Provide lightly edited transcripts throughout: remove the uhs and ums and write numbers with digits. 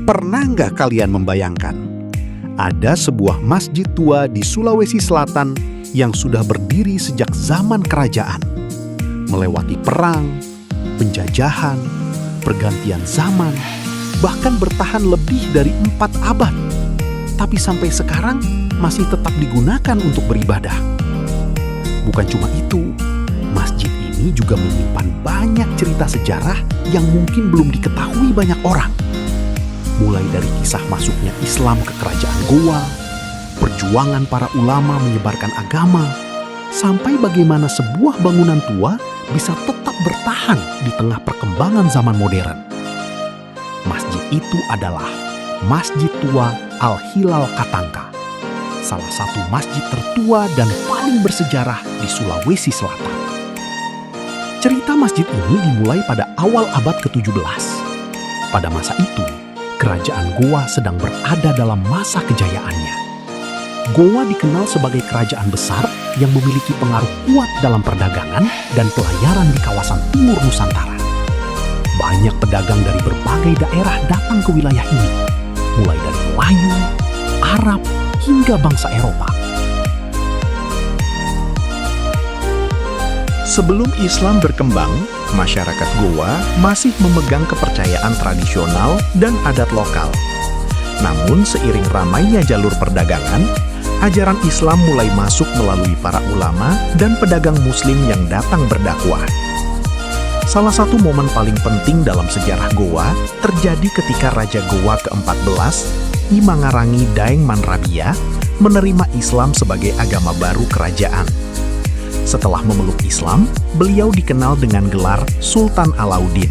Pernah nggak kalian membayangkan? Ada sebuah masjid tua di Sulawesi Selatan yang sudah berdiri sejak zaman kerajaan. Melewati perang, penjajahan, pergantian zaman, bahkan bertahan lebih dari 4 abad. Tapi sampai sekarang masih tetap digunakan untuk beribadah. Bukan cuma itu, masjid ini juga menyimpan banyak cerita sejarah yang mungkin belum diketahui banyak orang. Mulai dari kisah masuknya Islam ke kerajaan Goa, perjuangan para ulama menyebarkan agama, sampai bagaimana sebuah bangunan tua bisa tetap bertahan di tengah perkembangan zaman modern. Masjid itu adalah Masjid Tua Al-Hilal Katangka, salah satu masjid tertua dan paling bersejarah di Sulawesi Selatan. Cerita masjid ini dimulai pada awal abad ke-17. Pada masa itu, kerajaan Goa sedang berada dalam masa kejayaannya. Goa dikenal sebagai kerajaan besar yang memiliki pengaruh kuat dalam perdagangan dan pelayaran di kawasan timur Nusantara. Banyak pedagang dari berbagai daerah datang ke wilayah ini, mulai dari Melayu, Arab, hingga bangsa Eropa. Sebelum Islam berkembang, masyarakat Goa masih memegang kepercayaan tradisional dan adat lokal. Namun, seiring ramainya jalur perdagangan, ajaran Islam mulai masuk melalui para ulama dan pedagang Muslim yang datang berdakwah. Salah satu momen paling penting dalam sejarah Goa terjadi ketika Raja Goa ke-14, I Mangarangi Daeng Manrabia, menerima Islam sebagai agama baru kerajaan. Setelah memeluk Islam, beliau dikenal dengan gelar Sultan Alauddin.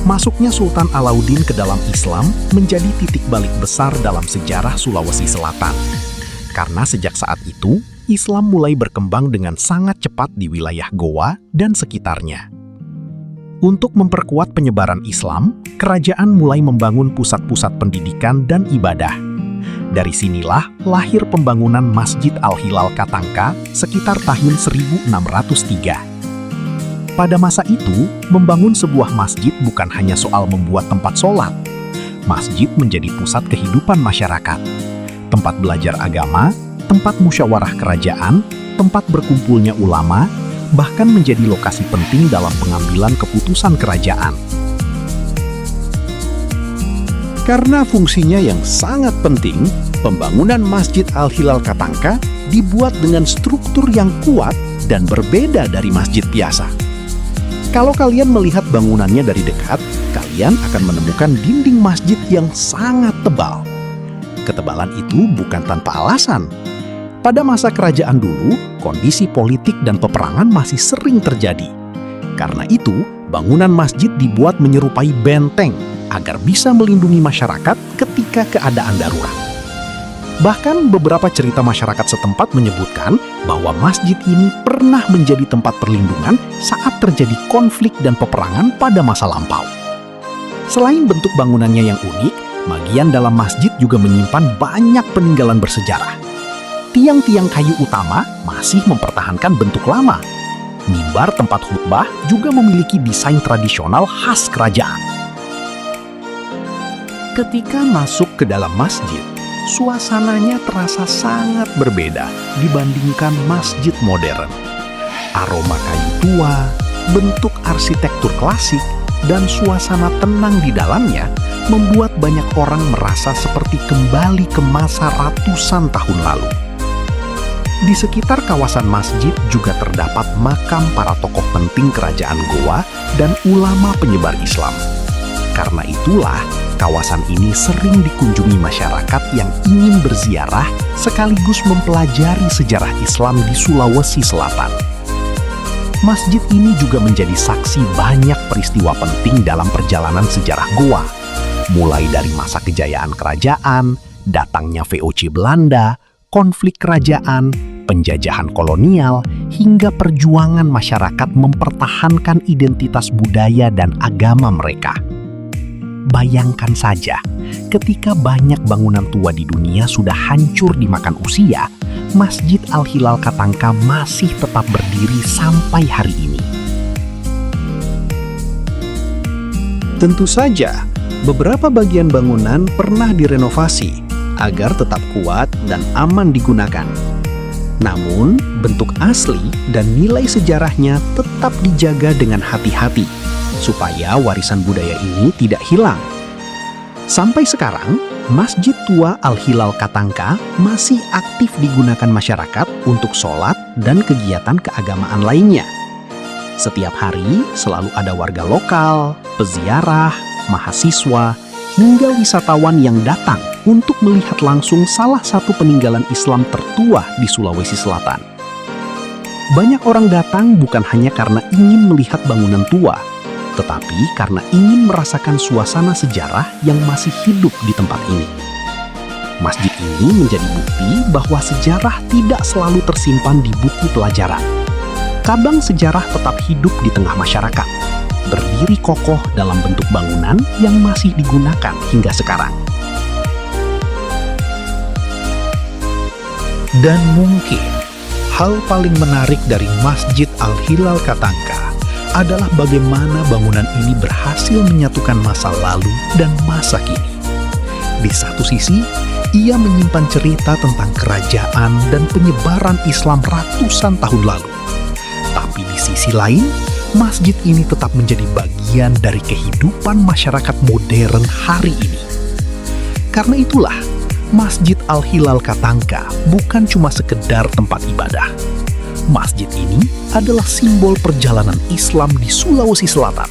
Masuknya Sultan Alauddin ke dalam Islam menjadi titik balik besar dalam sejarah Sulawesi Selatan. Karena sejak saat itu, Islam mulai berkembang dengan sangat cepat di wilayah Goa dan sekitarnya. Untuk memperkuat penyebaran Islam, kerajaan mulai membangun pusat-pusat pendidikan dan ibadah. Dari sinilah lahir pembangunan Masjid Al-Hilal Katangka sekitar tahun 1603. Pada masa itu, membangun sebuah masjid bukan hanya soal membuat tempat sholat. Masjid menjadi pusat kehidupan masyarakat, tempat belajar agama, tempat musyawarah kerajaan, tempat berkumpulnya ulama, bahkan menjadi lokasi penting dalam pengambilan keputusan kerajaan. Karena fungsinya yang sangat penting, pembangunan Masjid Al-Hilal Katangka dibuat dengan struktur yang kuat dan berbeda dari masjid biasa. Kalau kalian melihat bangunannya dari dekat, kalian akan menemukan dinding masjid yang sangat tebal. Ketebalan itu bukan tanpa alasan. Pada masa kerajaan dulu, kondisi politik dan peperangan masih sering terjadi. Karena itu, bangunan masjid dibuat menyerupai benteng agar bisa melindungi masyarakat ketika keadaan darurat. Bahkan beberapa cerita masyarakat setempat menyebutkan bahwa masjid ini pernah menjadi tempat perlindungan saat terjadi konflik dan peperangan pada masa lampau. Selain bentuk bangunannya yang unik, bagian dalam masjid juga menyimpan banyak peninggalan bersejarah. Tiang-tiang kayu utama masih mempertahankan bentuk lama. Mimbar tempat khutbah juga memiliki desain tradisional khas kerajaan. Ketika masuk ke dalam masjid, suasananya terasa sangat berbeda dibandingkan masjid modern. Aroma kayu tua, bentuk arsitektur klasik, dan suasana tenang di dalamnya membuat banyak orang merasa seperti kembali ke masa ratusan tahun lalu. Di sekitar kawasan masjid juga terdapat makam para tokoh penting kerajaan Goa dan ulama penyebar Islam. Karena itulah, kawasan ini sering dikunjungi masyarakat yang ingin berziarah sekaligus mempelajari sejarah Islam di Sulawesi Selatan. Masjid ini juga menjadi saksi banyak peristiwa penting dalam perjalanan sejarah Goa, mulai dari masa kejayaan kerajaan, datangnya VOC Belanda, konflik kerajaan, penjajahan kolonial, hingga perjuangan masyarakat mempertahankan identitas budaya dan agama mereka. Bayangkan saja, ketika banyak bangunan tua di dunia sudah hancur dimakan usia, Masjid Al-Hilal Katangka masih tetap berdiri sampai hari ini. Tentu saja, Beberapa bagian bangunan pernah direnovasi agar tetap kuat dan aman digunakan. Namun, bentuk asli dan nilai sejarahnya tetap dijaga dengan hati-hati, supaya warisan budaya ini tidak hilang. Sampai sekarang, Masjid Tua Al-Hilal Katangka masih aktif digunakan masyarakat untuk sholat dan kegiatan keagamaan lainnya. Setiap hari selalu ada warga lokal, peziarah, mahasiswa, hingga wisatawan yang datang untuk melihat langsung salah satu peninggalan Islam tertua di Sulawesi Selatan. Banyak orang datang bukan hanya karena ingin melihat bangunan tua, tetapi karena ingin merasakan suasana sejarah yang masih hidup di tempat ini. Masjid ini menjadi bukti bahwa sejarah tidak selalu tersimpan di buku pelajaran. Kadang sejarah tetap hidup di tengah masyarakat, berdiri kokoh dalam bentuk bangunan yang masih digunakan hingga sekarang. Dan mungkin hal paling menarik dari Masjid Al-Hilal Katangka adalah bagaimana bangunan ini berhasil menyatukan masa lalu dan masa kini. Di satu sisi, ia menyimpan cerita tentang kerajaan dan penyebaran Islam ratusan tahun lalu. Tapi di sisi lain, masjid ini tetap menjadi bagian dari kehidupan masyarakat modern hari ini. Karena itulah, Masjid Al-Hilal Katangka bukan cuma sekedar tempat ibadah. Masjid ini adalah simbol perjalanan Islam di Sulawesi Selatan,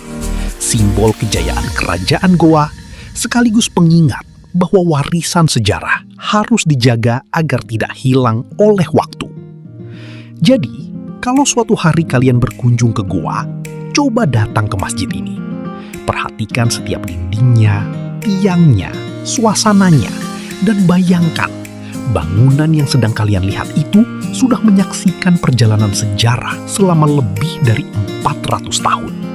simbol kejayaan kerajaan Goa, sekaligus pengingat bahwa warisan sejarah harus dijaga agar tidak hilang oleh waktu. Jadi, kalau suatu hari kalian berkunjung ke Goa, coba datang ke masjid ini. Perhatikan setiap dindingnya, tiangnya, suasananya, dan bayangkan bangunan yang sedang kalian lihat itu sudah menyaksikan perjalanan sejarah selama lebih dari 400 tahun.